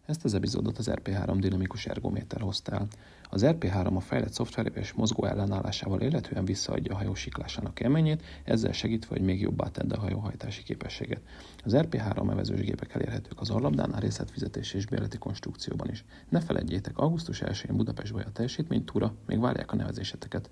Ezt az epizódot az RP3 dinamikus ergométer hozta el. Az RP3 a fejlett szoftverével és mozgó ellenállásával illetően visszaadja a hajó siklásának élményét, ezzel segítve, hogy még jobbá tedd a hajóhajtási képességet. Az RP3 evezős gépek elérhetők az Orrlabdánál, részletfizetési és bérleti konstrukcióban is. Ne feledjétek, augusztus 1-én Budapestbe a teljesítménytúra, még várják a nevezéseteket.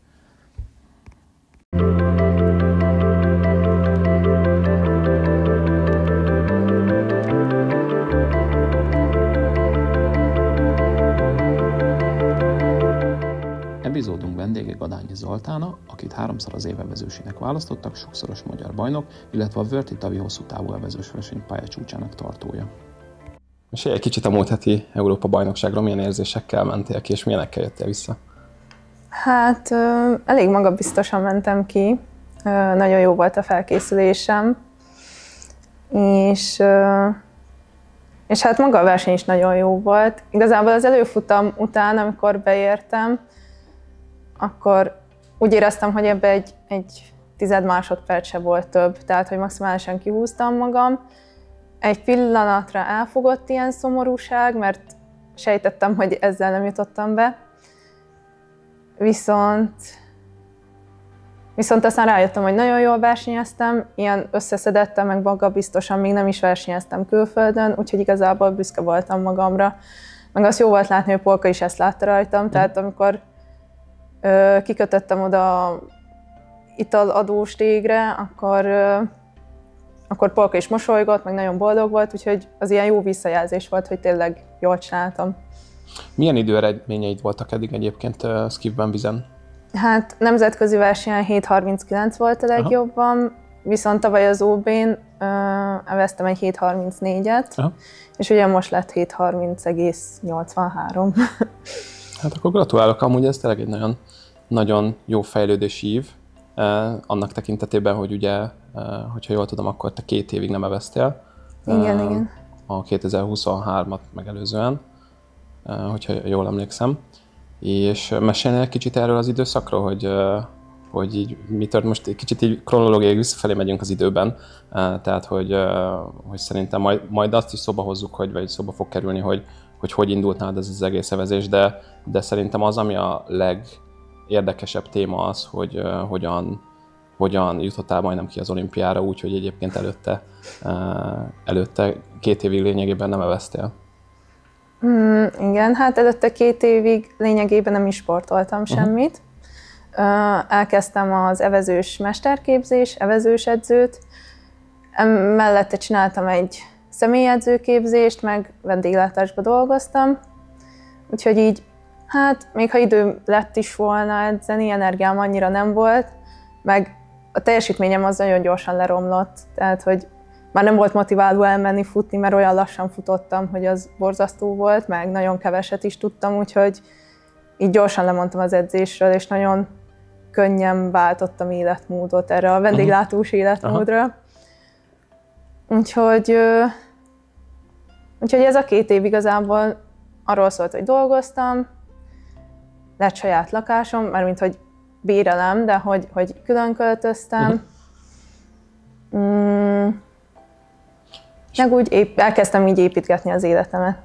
Epizódunk vendége Gadányi Zoltána, akit 3-szor az év evezősének választottak, sokszoros magyar bajnok, illetve a World Italy hosszú távú evezős verseny pályacsúcsának tartója. Mesélj egy kicsit a múlt heti Európa-bajnokságról, milyen érzésekkel mentél ki, és milyenekkel jöttél vissza? Hát elég magabiztosan mentem ki, nagyon jó volt a felkészülésem, és hát maga a verseny is nagyon jó volt. Igazából az előfutam után, amikor beértem, akkor úgy éreztem, hogy ebbe egy 10 másodperc se volt több, tehát hogy maximálisan kihúztam magam. Egy pillanatra elfogott ilyen szomorúság, mert sejtettem, hogy ezzel nem jutottam be. Viszont aztán rájöttem, hogy nagyon jól versenyeztem, ilyen összeszedettem, meg magabiztosan még nem is versenyeztem külföldön, úgyhogy igazából büszke voltam magamra. Meg azt jó volt látni, hogy Polka is ezt látta rajtam, tehát amikor kikötöttem oda italadós tégre, akkor Polka is mosolygott, meg nagyon boldog volt, úgyhogy az ilyen jó visszajelzés volt, hogy tényleg jól csináltam. Milyen időeredményeid voltak eddig egyébként skifben, vízen? Hát nemzetközi versenyen 7.39 volt a legjobban, viszont tavaly az OB-n eveztem egy 7.34-et, és ugye most lett 7.30,83. Hát akkor gratulálok, amúgy ez tényleg egy nagyon, nagyon jó fejlődési ív, annak tekintetében, hogy ugye, hogyha jól tudom, akkor te 2 évig nem eveztél. Igen. A 2023-at megelőzően, hogyha jól emlékszem. És mesélnél egy kicsit erről az időszakról, hogy így mi tört, most egy kicsit így kronológiai visszafelé megyünk az időben, tehát hogy szerintem majd azt is szóba hozzuk, vagy szóba fog kerülni, hogy indult nálad ez az egész evezés, de szerintem az, ami a legérdekesebb téma az, hogy hogyan jutottál majdnem ki az olimpiára, úgyhogy egyébként előtte 2 évig lényegében nem eveztél. Igen, hát előtte 2 évig lényegében nem is sportoltam semmit. Elkezdtem az evezős mesterképzés, evezős edzőt, mellette csináltam egy személyedzőképzést, meg vendéglátásba dolgoztam, úgyhogy így, hát még ha idő lett is volna edzeni, energiám annyira nem volt, meg a teljesítményem az nagyon gyorsan leromlott, tehát hogy már nem volt motiváló elmenni futni, mert olyan lassan futottam, hogy az borzasztó volt, meg nagyon keveset is tudtam, úgyhogy így gyorsan lemondtam az edzésről, és nagyon könnyen váltottam életmódot erre a vendéglátós életmódra. Úgyhogy ez a 2 év igazából arról szólt, hogy dolgoztam, lett saját lakásom, mármint hogy bérelem, de hogy külön költöztem. Meg úgy elkezdtem így építgetni az életemet.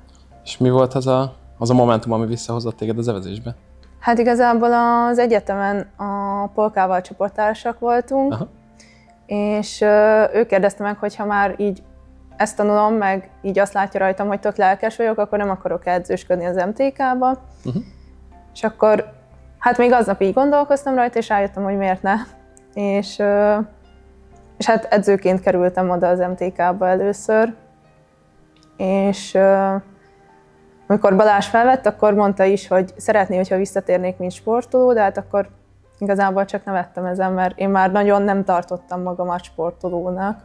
És mi volt az a momentum, ami visszahozott téged az evezésbe? Hát igazából az egyetemen a Polkával csoporttársak voltunk, és ő kérdezte meg, hogy ha már így ezt tanulom, meg így azt látja rajtam, hogy tök lelkes vagyok, akkor nem akarok edzősködni az MTK-ba. És akkor hát még aznap így gondolkoztam rajta, és rájöttem, hogy miért ne. És hát edzőként kerültem oda az MTK-ba először, és amikor Balázs felvett, akkor mondta is, hogy szeretné, hogyha visszatérnék, mint sportoló, de hát akkor igazából csak nevettem ezen, mert én már nagyon nem tartottam magamat sportolónak,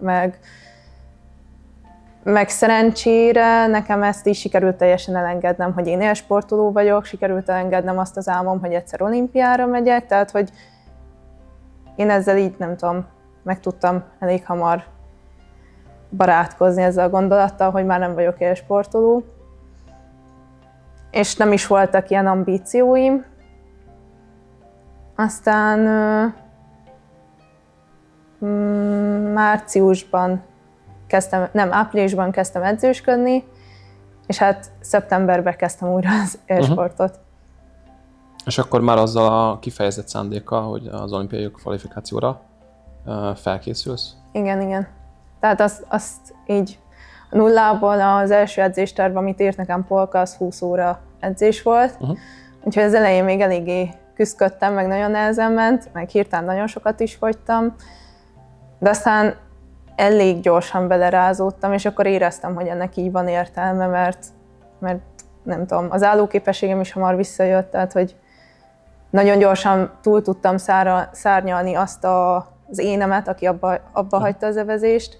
meg szerencsére nekem ezt is sikerült teljesen elengednem, hogy én élsportoló vagyok, sikerült elengednem azt az álmom, hogy egyszer olimpiára megyek, tehát hogy én ezzel így nem tudom, meg tudtam elég hamar barátkozni ezzel a gondolattal, hogy már nem vagyok élsportoló. És nem is voltak ilyen ambícióim. Aztán áprilisban kezdtem edzősködni, és hát szeptemberben kezdtem újra az élsportot. És akkor már azzal a kifejezett szándékkal, hogy az olimpiai kvalifikációra felkészülsz? Igen. Tehát azt így a nullából az első edzésterv, amit írt nekem Polka, az 20 óra edzés volt. Úgyhogy az elején még eléggé küzdködtem, meg nagyon nehezen ment, meg hirtelen nagyon sokat is fogytam. De aztán elég gyorsan belerázódtam, és akkor éreztem, hogy ennek így van értelme, mert nem tudom, az állóképességem is hamar visszajött, tehát hogy nagyon gyorsan túl tudtam szárnyalni azt az énemet, aki abba hagyta az evezést.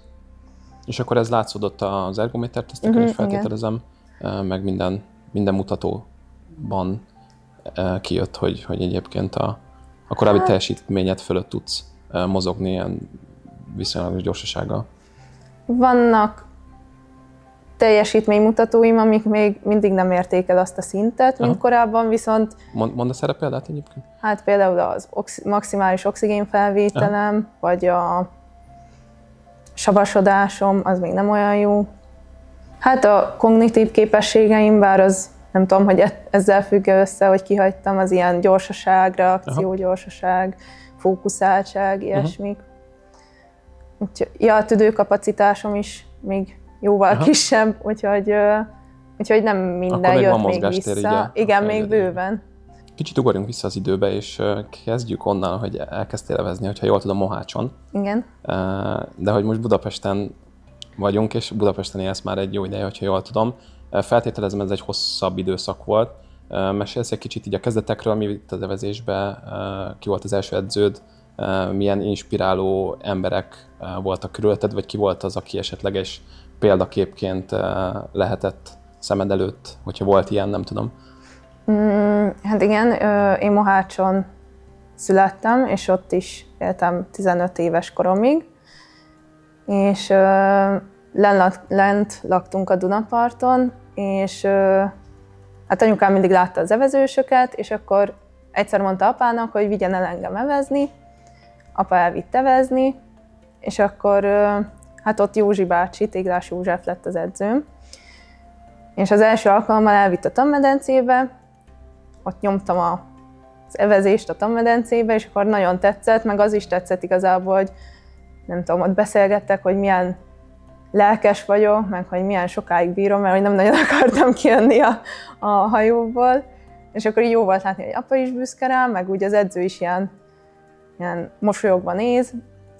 És akkor ez látszódott az ergométer teszteken is feltételezem, meg minden mutatóban kijött, hogy egyébként a korábbi teljesítményed fölött tudsz mozogni ilyen viszonylagos gyorsasággal. Vannak teljesítménymutatóim, amik még mindig nem érték el azt a szintet, mint korábban, viszont... Mondasz erre példát egyébként? Hát például az maximális oxigénfelvételem, vagy a savasodásom, az még nem olyan jó. Hát a kognitív képességeim, bár az nem tudom, hogy ezzel függ össze, hogy kihagytam, az ilyen gyorsaság, reakciógyorsaság, fókuszáltság, ilyesmik. Ja, a tüdőkapacitásom is még jóval kisebb, úgyhogy nem minden jött még vissza. Igen, még bőven. Kicsit ugorjunk vissza az időbe, és kezdjük onnan, hogy elkezdtél evezni, hogyha jól tudom, Mohácson. Igen. De hogy most Budapesten vagyunk, és Budapesten élsz már egy jó ideje, hogyha jól tudom. Feltételezem, ez egy hosszabb időszak volt. Mesélsz egy kicsit így a kezdetekről, mi itt az evezésben, ki volt az első edződ, milyen inspiráló emberek voltak körülötted, vagy ki volt az, aki esetleges példaképként lehetett szemed előtt, hogyha volt ilyen, nem tudom. Hát igen, én Mohácson születtem, és ott is éltem 15 éves koromig, és lent laktunk a Dunaparton, és hát anyukám mindig látta az evezősöket, és akkor egyszer mondta apának, hogy vigyen el engem evezni. Apa elvitt evezni, és akkor hát ott Józsi bácsi, Téglás József lett az edzőm. És az első alkalommal elvitt a tanmedencébe, ott nyomtam az evezést a tanmedencébe, és akkor nagyon tetszett, meg az is tetszett igazából, hogy nem tudom, ott beszélgettek, hogy milyen lelkes vagyok, meg hogy milyen sokáig bírom, mert hogy nem nagyon akartam kijönni a hajóból. És akkor így jó volt látni, hogy apa is büszke rám, meg úgy az edző is ilyen mosolyogva néz,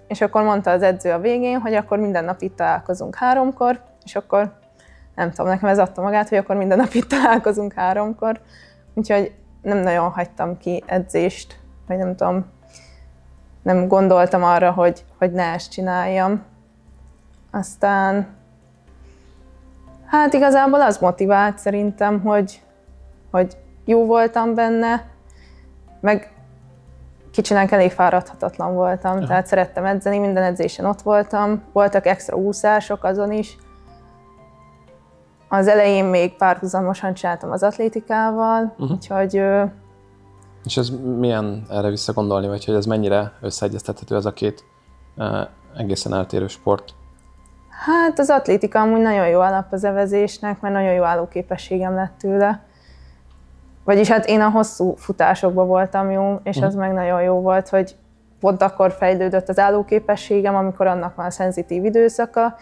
és akkor mondta az edző a végén, hogy akkor minden nap itt találkozunk 3-kor, és akkor nem tudom, nekem ez adta magát, hogy akkor minden nap itt találkozunk 3-kor, úgyhogy nem nagyon hagytam ki edzést, vagy nem tudom, nem gondoltam arra, hogy ne ezt csináljam. Aztán hát igazából az motivált szerintem, hogy jó voltam benne, meg kicsinek elég fáradhatatlan voltam, tehát szerettem edzeni, minden edzésen ott voltam, voltak extra úszások azon is. Az elején még párhuzamosan csináltam az atlétikával, úgyhogy... És ez milyen erre visszagondolni, vagy hogy ez mennyire összeegyeztethető ez a két egészen eltérő sport? Hát az atlétika amúgy nagyon jó alap az evezésnek, mert nagyon jó állóképességem lett tőle. Vagyis hát én a hosszú futásokban voltam jó, és az meg nagyon jó volt, hogy pont akkor fejlődött az állóképességem, amikor annak van a szenzitív időszaka,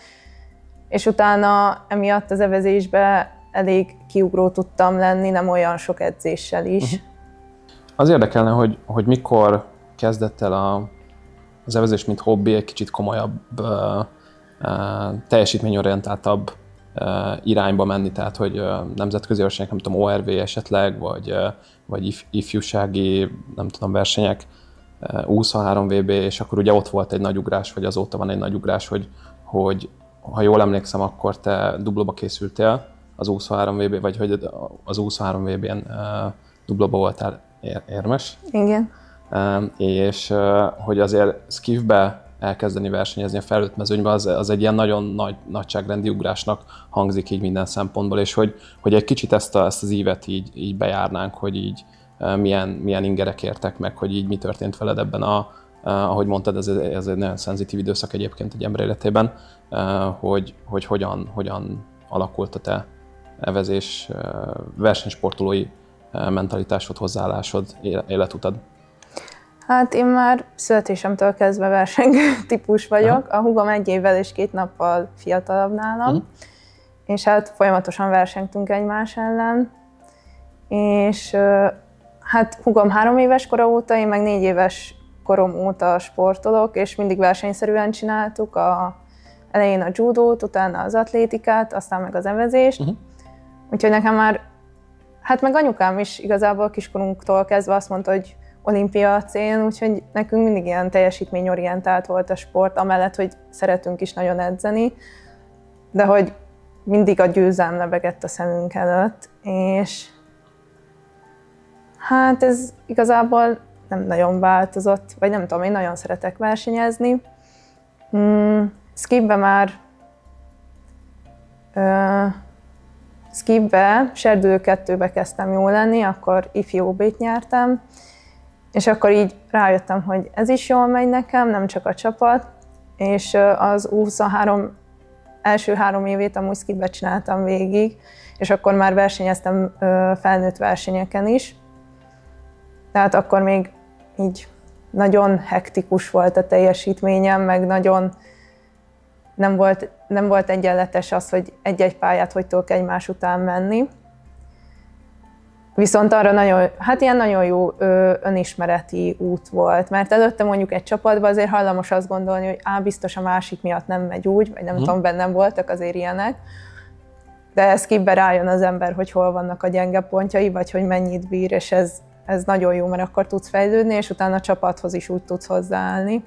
és utána emiatt az evezésbe elég kiugró tudtam lenni, nem olyan sok edzéssel is. Az érdekelne, hogy mikor kezdett el az evezés, mint hobbi, egy kicsit komolyabb, teljesítményorientáltabb irányba menni, tehát hogy nemzetközi versenyek, nem tudom, ORV esetleg, vagy ifjúsági, nem tudom, versenyek, U23 VB, és akkor ugye ott volt egy nagy ugrás, vagy azóta van egy nagy ugrás, hogy ha jól emlékszem, akkor te dublóba készültél az U23 VB, vagy hogy az U23 VB-n dublóba voltál érmes. Igen. És hogy azért skifbe elkezdeni versenyezni a felnőtt mezőnyben, az egy ilyen nagyon nagy nagyságrendi ugrásnak hangzik így minden szempontból, és hogy egy kicsit ezt az ívet így bejárnánk, hogy így milyen ingerek értek meg, hogy így mi történt veled ebben ahogy mondtad, ez egy nagyon szenzitív időszak egyébként egy ember életében, hogy hogyan alakult a te evezés, versenysportolói mentalitásod, hozzáállásod, életutad? Hát én már születésemtől kezdve versengő típus vagyok. A húgom 1 évvel és 2 nappal fiatalabb nálam. És hát folyamatosan versengtünk egymás ellen. És hát húgom 3 éves kora óta, én meg 4 éves korom óta sportolok, és mindig versenyszerűen csináltuk. Elején a judót, utána az atlétikát, aztán meg az evezést. Úgyhogy nekem már, hát meg anyukám is igazából kiskorunktól kezdve azt mondta, hogy olimpia a cél, úgyhogy nekünk mindig ilyen teljesítményorientált volt a sport, amellett, hogy szeretünk is nagyon edzeni, de hogy mindig a győzelem lebegett a szemünk előtt, és hát ez igazából nem nagyon változott, vagy nem tudom, én nagyon szeretek versenyezni. Skipbe már skipbe, serdülő 2-be kezdtem jól lenni, akkor ifjú OB-t nyertem, és akkor így rájöttem, hogy ez is jól megy nekem, nem csak a csapat, és az U23 első 3 évét amúgy skipbe csináltam végig, és akkor már versenyeztem felnőtt versenyeken is. Tehát akkor még így nagyon hektikus volt a teljesítményem, meg nagyon nem volt egyenletes az, hogy egy-egy pályát hogy tudok egymás után menni. Viszont arra nagyon jó önismereti út volt, mert előtte mondjuk egy csapatban azért hajlamos azt gondolni, hogy biztos a másik miatt nem megy úgy, vagy nem tudom, bennem voltak azért ilyenek. De skipbe rájön az ember, hogy hol vannak a gyenge pontjai, vagy hogy mennyit bír, és ez nagyon jó, mert akkor tudsz fejlődni, és utána a csapathoz is úgy tudsz hozzáállni.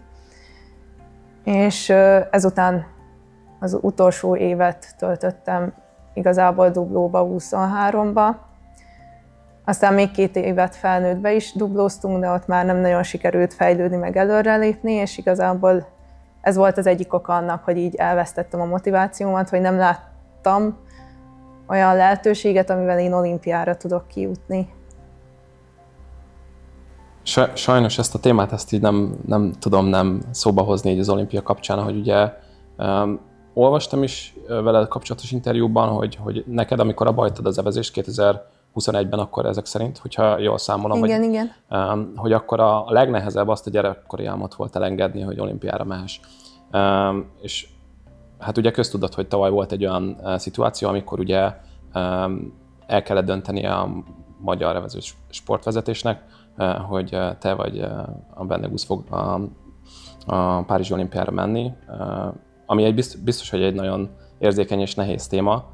És ezután az utolsó évet töltöttem igazából dublóba, 23-ba. Aztán még 2 évet felnőttbe is dublóztunk, de ott már nem nagyon sikerült fejlődni, meg előrelépni, és igazából ez volt az egyik oka annak, hogy így elvesztettem a motivációmat, hogy nem láttam olyan lehetőséget, amivel én olimpiára tudok kijutni. Sajnos ezt a témát így nem tudom nem szóba hozni így az olimpia kapcsán, hogy ugye olvastam is veled kapcsolatos interjúban, hogy neked, amikor abba hagytad az evezést 2021-ben, akkor ezek szerint, hogyha jól számolom, igen. Hogy akkor a legnehezebb azt a gyerekkori álmot volt elengedni, hogy olimpiára mehess. És hát ugye köztudott, hogy tavaly volt egy olyan szituáció, amikor ugye el kellett dönteni a magyar evezős sportvezetésnek, hogy te vagy a Bennegusz fog a Párizsi olimpiára menni, ami biztos, hogy egy nagyon érzékeny és nehéz téma,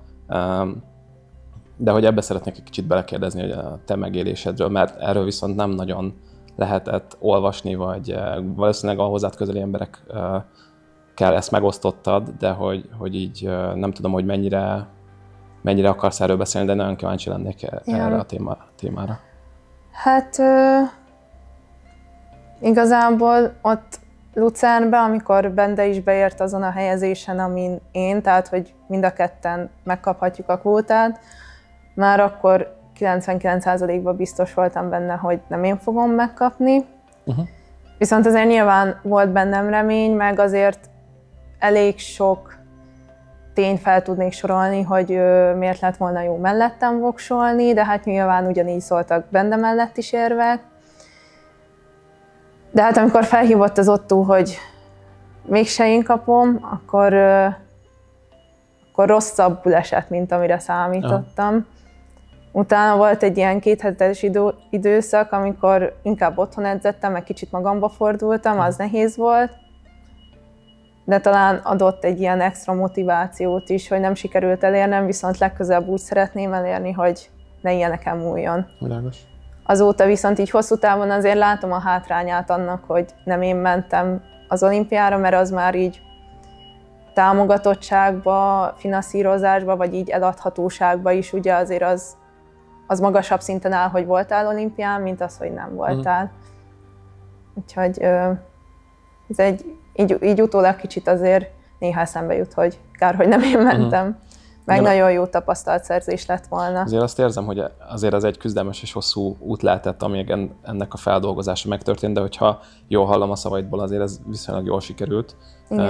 de hogy ebbe szeretnék egy kicsit belekérdezni, hogy a te megélésedről, mert erről viszont nem nagyon lehetett olvasni, vagy valószínűleg a hozzád közeli emberekkel ezt megosztottad, de hogy így nem tudom, hogy mennyire akarsz erről beszélni, de nagyon kíváncsi lennék erre a témára. Hát igazából ott Luzernbe, amikor Bende is beért azon a helyezésen, amin én, tehát hogy mind a ketten megkaphatjuk a kvótát, már akkor 99%-ban biztos voltam benne, hogy nem én fogom megkapni. Viszont azért nyilván volt bennem remény, meg azért elég sok tényt fel tudnék sorolni, hogy miért lett volna jó mellettem voksolni, de hát nyilván ugyanígy szóltak Bende mellett is érvek. De hát amikor felhívott az Otto, hogy mégse én kapom, akkor rosszabbul esett, mint amire számítottam. Utána volt egy ilyen 2 hetes időszak, amikor inkább otthon edzettem, meg kicsit magamba fordultam, az nehéz volt. De talán adott egy ilyen extra motivációt is, hogy nem sikerült elérnem, viszont legközelebb úgy szeretném elérni, hogy ne ilyeneken múljon. Világos. Azóta viszont így hosszú távon azért látom a hátrányát annak, hogy nem én mentem az olimpiára, mert az már így támogatottságba, finanszírozásba, vagy így eladhatóságba is ugye azért az magasabb szinten áll, hogy voltál olimpián, mint az, hogy nem voltál. Úgyhogy ez így utólag kicsit azért néha eszembe jut, hogy kár, hogy nem én mentem. Meg nagyon jó tapasztalatszerzés lett volna. Azért azt érzem, hogy azért az egy küzdelmes és hosszú út lehetett, amíg ennek a feldolgozása megtörtént, de hogyha jól hallom a szavaidból, azért ez viszonylag jól sikerült,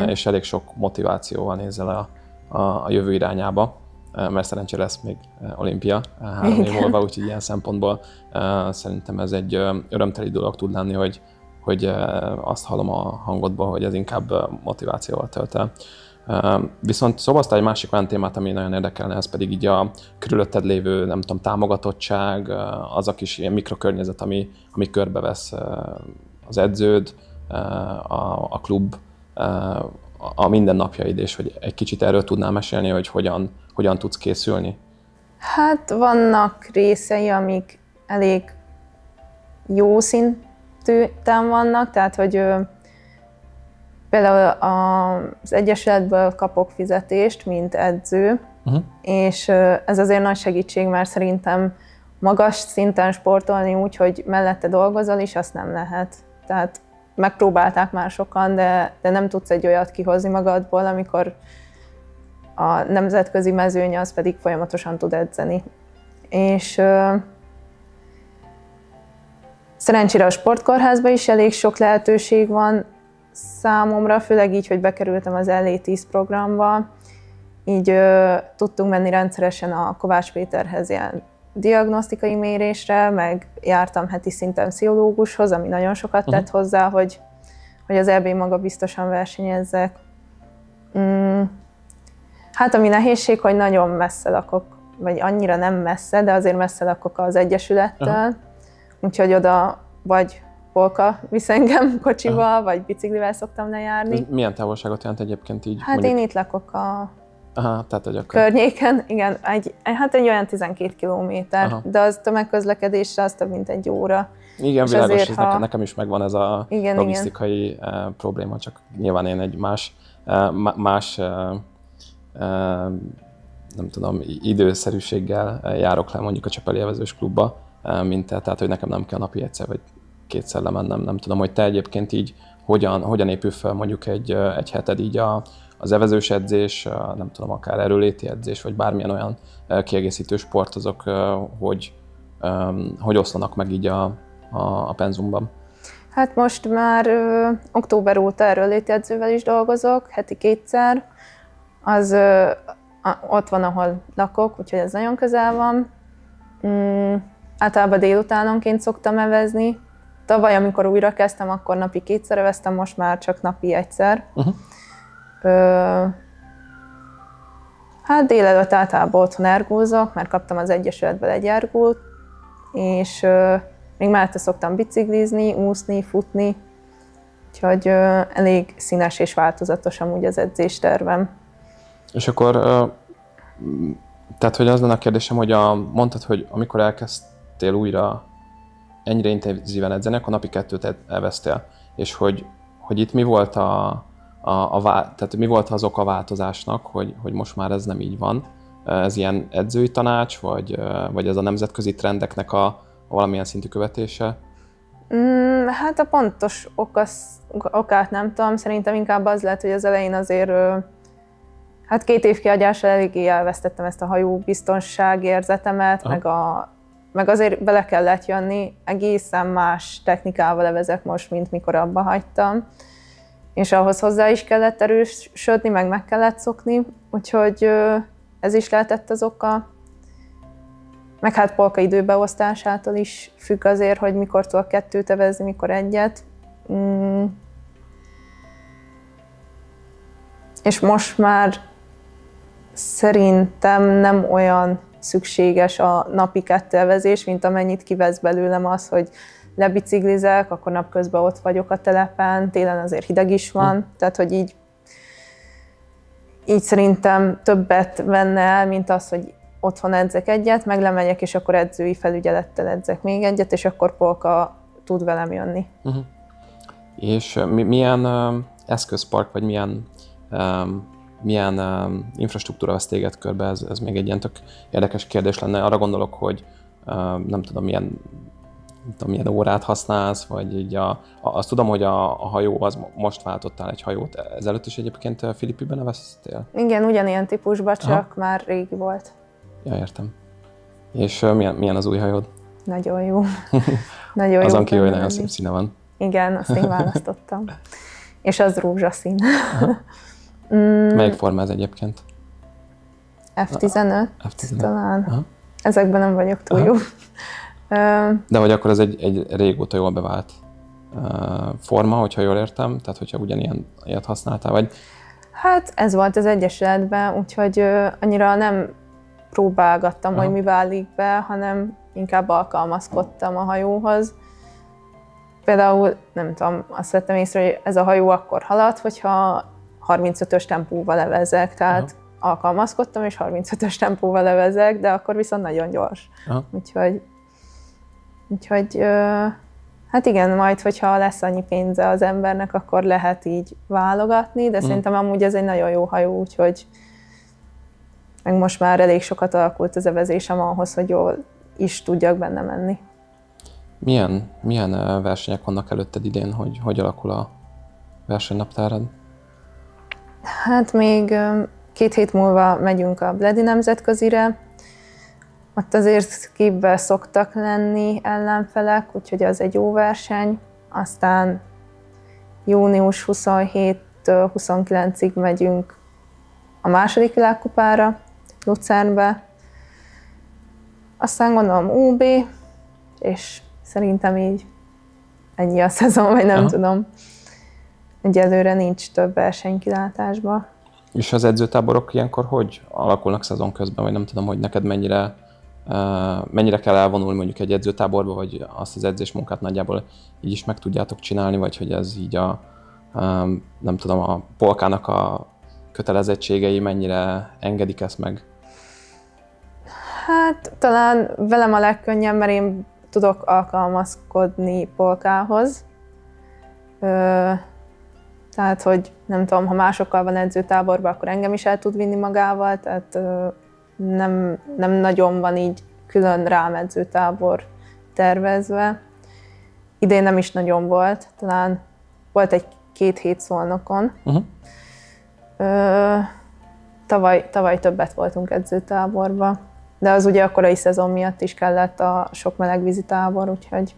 és elég sok motivációval nézel a jövő irányába. mert szerencsére lesz még olimpia 3 év múlva, úgyhogy ilyen szempontból szerintem ez egy örömteli dolog tud lenni, hogy azt hallom a hangodból, hogy ez inkább motivációval tölt el. Viszont szóvaztál egy másik olyan témát, ami nagyon érdekelne, ez pedig így a körülötted lévő, nem tudom, támogatottság, az a kis ilyen mikrokörnyezet, ami körbevesz az edződ, a klub, a mindennapjaid, és hogy egy kicsit erről tudnál mesélni, hogy hogyan tudsz készülni? Hát vannak részei, amik elég jó szinten vannak, tehát hogy például az Egyesületből kapok fizetést, mint edző, és ez azért nagy segítség, mert szerintem magas szinten sportolni úgy, hogy mellette dolgozol is, azt nem lehet. Tehát megpróbálták már sokan, de nem tudsz egy olyat kihozni magadból, amikor a nemzetközi mezőny az pedig folyamatosan tud edzeni. És szerencsére a sportkórházban is elég sok lehetőség van számomra, főleg így, hogy bekerültem az LA10 programba, így tudtunk menni rendszeresen a Kovács Péterhez ilyen diagnosztikai mérésre, meg jártam heti szinten pszichológushoz, ami nagyon sokat tett hozzá, hogy az EB maga biztosan versenyezzek. Hát ami nehézség, hogy nagyon messze lakok, vagy annyira nem messze, de azért messze lakok az Egyesülettől, úgyhogy oda vagy Polka visz engem kocsival, vagy biciklivel szoktam lejárni. Ez milyen távolságot jelent egyébként így? Hát mondjuk... én itt lakok a tehát, hogy akkor... környéken, igen, egy olyan 12 kilométer, de az tömegközlekedésre az több mint 1 óra. Igen, világos, ez nekem is megvan ez a logisztikai probléma, csak nyilván én egy más nem tudom, időszerűséggel járok le mondjuk a Csepeli Evezős Klubba, mint te, tehát hogy nekem nem kell napi egyszer vagy kétszer lemennem, nem tudom, hogy te egyébként így hogyan épül fel mondjuk egy heted így az evezős edzés, nem tudom, akár erőléti edzés, vagy bármilyen olyan kiegészítő sport, azok hogy oszlanak meg így a penzumban? Hát most már október óta erőléti edzővel is dolgozok, heti 2-szer. Az ott van, ahol lakok, úgyhogy ez nagyon közel van. Általában délutánonként szoktam evezni. Tavaly, amikor újra kezdtem, akkor napi 2-szer eveztem, most már csak napi 1-szer. Hát délelőtt általában otthon ergózok, mert kaptam az Egyesületből egy ergót, és még mellette szoktam biciklizni, úszni, futni, úgyhogy elég színes és változatos amúgy az edzéstervem. És akkor, tehát hogy az lenne a kérdésem, hogy mondtad, hogy amikor elkezdtél újra ennyire intenzíven edzeni, akkor napi 2-t eveztél, és hogy itt mi volt tehát mi volt az oka a változásnak, hogy most már ez nem így van? Ez ilyen edzői tanács, vagy ez a nemzetközi trendeknek a valamilyen szintű követése? Hát a pontos okát nem tudom, szerintem inkább az lehet, hogy az elején azért hát 2 év kiagyással eléggé elvesztettem ezt a hajóbiztonságérzetemet, meg azért bele kellett jönni, egészen más technikával evezek most, mint mikor abba hagytam. És ahhoz hozzá is kellett erősödni, meg kellett szokni, úgyhogy ez is lehetett az oka. Meg hát Polka időbeosztásától is függ azért, hogy mikor tudok 2-t evezni, mikor 1-et. És most már szerintem nem olyan szükséges a napi 2 evezés, mint amennyit kivesz belőlem az, hogy lebiciklizek, akkor napközben ott vagyok a telepen, télen azért hideg is van, tehát hogy így szerintem többet venne el, mint az, hogy otthon edzek 1-et, meg lemegyek, és akkor edzői felügyelettel edzek még 1-et, és akkor Polka tud velem jönni. És milyen eszközpark, vagy milyen infrastruktúra vesz téged körbe? Ez még egy ilyen tök érdekes kérdés lenne. Arra gondolok, hogy nem tudom, milyen órát használsz, vagy így azt tudom, hogy a hajó, az most váltottál egy hajót. Ezelőtt is egyébként Filippiben neveztél? Igen, ugyanilyen típusban, csak már régi volt. Ja, értem. És milyen az új hajód? Nagyon jó. Nagyon jó. Azon kívül, hogy nagyon szép színe van. Igen, azt én választottam. És az rózsaszín. Melyik forma ez egyébként? F15, F15. talán. Aha. Ezekben nem vagyok túl jó. De vagy akkor ez egy régóta jól bevált forma, hogyha jól értem, tehát hogyha ilyet használtál, vagy... Hát ez volt az Egyesületben, úgyhogy annyira nem próbálgattam, hogy mi válik be, hanem inkább alkalmazkodtam a hajóhoz. Például, nem tudom, azt vettem észre, hogy ez a hajó akkor halad, hogyha 35-ös tempóval levezek, tehát alkalmazkodtam, és 35-ös tempóval levezek, de akkor viszont nagyon gyors. Úgyhogy hát igen, majd, hogyha lesz annyi pénze az embernek, akkor lehet így válogatni, de szerintem amúgy ez egy nagyon jó hajó, úgyhogy meg most már elég sokat alakult az evezésem ahhoz, hogy jól is tudjak benne menni. Milyen versenyek vannak előtted idén, hogy alakul a versenynaptárad? Hát még 2 hét múlva megyünk a Bledi nemzetközire. Ott azért képbe szoktak lenni ellenfelek, úgyhogy az egy jó verseny. Aztán június 27-től 29-ig megyünk a második világkupára, Luzernbe. Aztán gondolom UB, és szerintem így ennyi a szezon, vagy nem tudom. Egyelőre nincs több verseny kilátásban. És az edzőtáborok ilyenkor hogy alakulnak szezon közben, vagy nem tudom, hogy neked mennyire kell elvonulni mondjuk egy edzőtáborba, vagy azt az edzésmunkát nagyjából így is meg tudjátok csinálni, vagy hogy ez így nem tudom, a polkának a kötelezettségei mennyire engedik ezt meg? Hát talán velem a legkönnyebb, mert én tudok alkalmazkodni polkához. Tehát, hogy nem tudom, ha másokkal van edzőtáborban, akkor engem is el tud vinni magával, tehát nem nagyon van így külön rám edzőtábor tervezve. Idén nem is nagyon volt, talán volt egy 2 hét Szolnokon. Tavaly többet voltunk edzőtáborban, de az ugye a korai szezon miatt is kellett a sok melegvízi tábor, úgyhogy...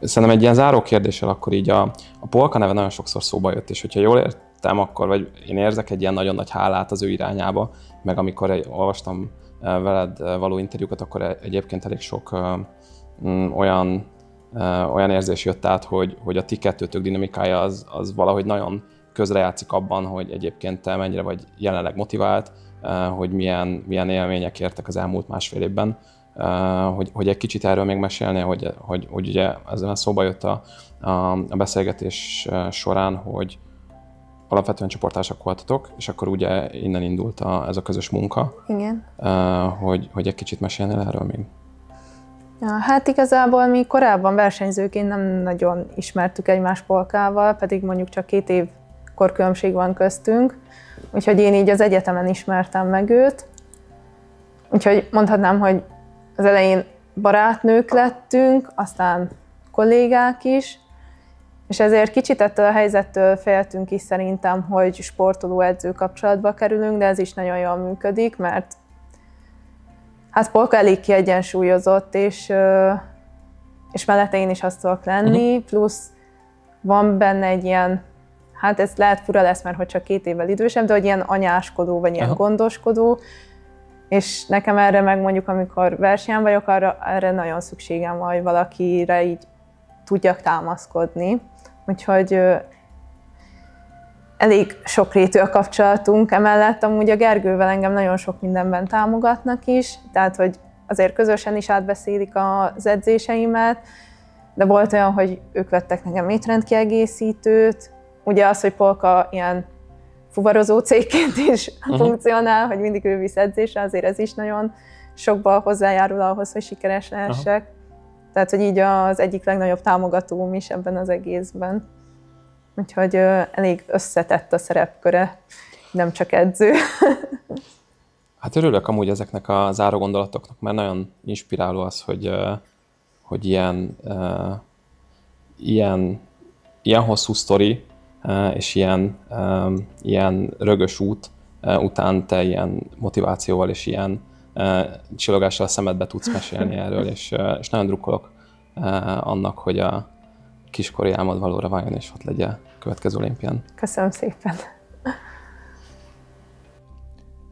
Szerintem egy ilyen záró kérdéssel akkor így a polka neve nagyon sokszor szóba jött, és hogyha jól értem, akkor vagy én érzek egy ilyen nagyon nagy hálát az ő irányába, meg amikor olvastam veled való interjúkat, akkor egyébként elég sok olyan érzés jött át, hogy a ti kettőtök dinamikája az valahogy nagyon közrejátszik abban, hogy egyébként te mennyire vagy jelenleg motivált, hogy milyen élmények értek az elmúlt másfél évben. Hogy egy kicsit erről még mesélnél, hogy ugye ezzel szóba jött a beszélgetés során, hogy alapvetően csoportársak voltatok, és akkor ugye innen indult ez a közös munka. Igen. Hogy egy kicsit mesélnél erről még? Ja, hát igazából mi korábban versenyzőként nem nagyon ismertük egymás polkával, pedig mondjuk csak 2 év korkülönbség van köztünk, úgyhogy én így az egyetemen ismertem meg őt. Úgyhogy mondhatnám, hogy az elején barátnők lettünk, aztán kollégák is, és ezért kicsit ettől a helyzettől féltünk is szerintem, hogy sportoló-edző kapcsolatba kerülünk, de ez is nagyon jól működik, mert hát polka elég kiegyensúlyozott, és mellette én is azt tudok lenni, plusz van benne egy ilyen, hát ez lehet fura lesz, mert hogy csak 2 évvel idősebb, de hogy ilyen anyáskodó, vagy ilyen gondoskodó, és nekem erre meg mondjuk, amikor versenyen vagyok, erre nagyon szükségem van, hogy valakire így tudjak támaszkodni. Úgyhogy elég sokrétű a kapcsolatunk, emellett amúgy a Gergővel engem nagyon sok mindenben támogatnak is, tehát hogy azért közösen is átbeszélik az edzéseimet, de volt olyan, hogy ők vettek nekem étrendkiegészítőt, ugye az, hogy polka ilyen fuvarozó cégként is funkcionál, hogy mindig ő visz edzésre, azért ez is nagyon sokba hozzájárul ahhoz, hogy sikeres lehessek. Tehát, hogy így az egyik legnagyobb támogatóm is ebben az egészben. Úgyhogy elég összetett a szerepköre, nem csak edző. Hát örülök amúgy ezeknek a záró gondolatoknak, mert nagyon inspiráló az, hogy ilyen hosszú sztori, és ilyen rögös út után te ilyen motivációval és ilyen csillogással a szemedbe tudsz mesélni erről, és nagyon drukkolok annak, hogy a kiskori álmod valóra váljon, és ott legyen a következő olimpián. Köszönöm szépen!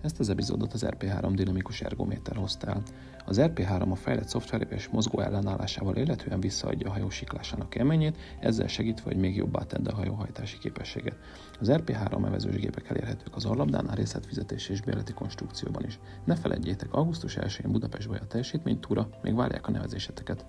Ezt az epizódot az RP3 dinamikus ergométer hozta el. Az RP3 a fejlett szoftverépes mozgó ellenállásával illetően visszaadja a hajó siklásának élményét, ezzel segítve, hogy még jobbá tedd a hajóhajtási képességet. Az RP3 evezős gépek elérhetők az Orlabdánál, részletfizetés és bérleti konstrukcióban is. Ne feledjétek, augusztus 1-én Budapestbe a teljesítménytúra, még várják a nevezéseteket.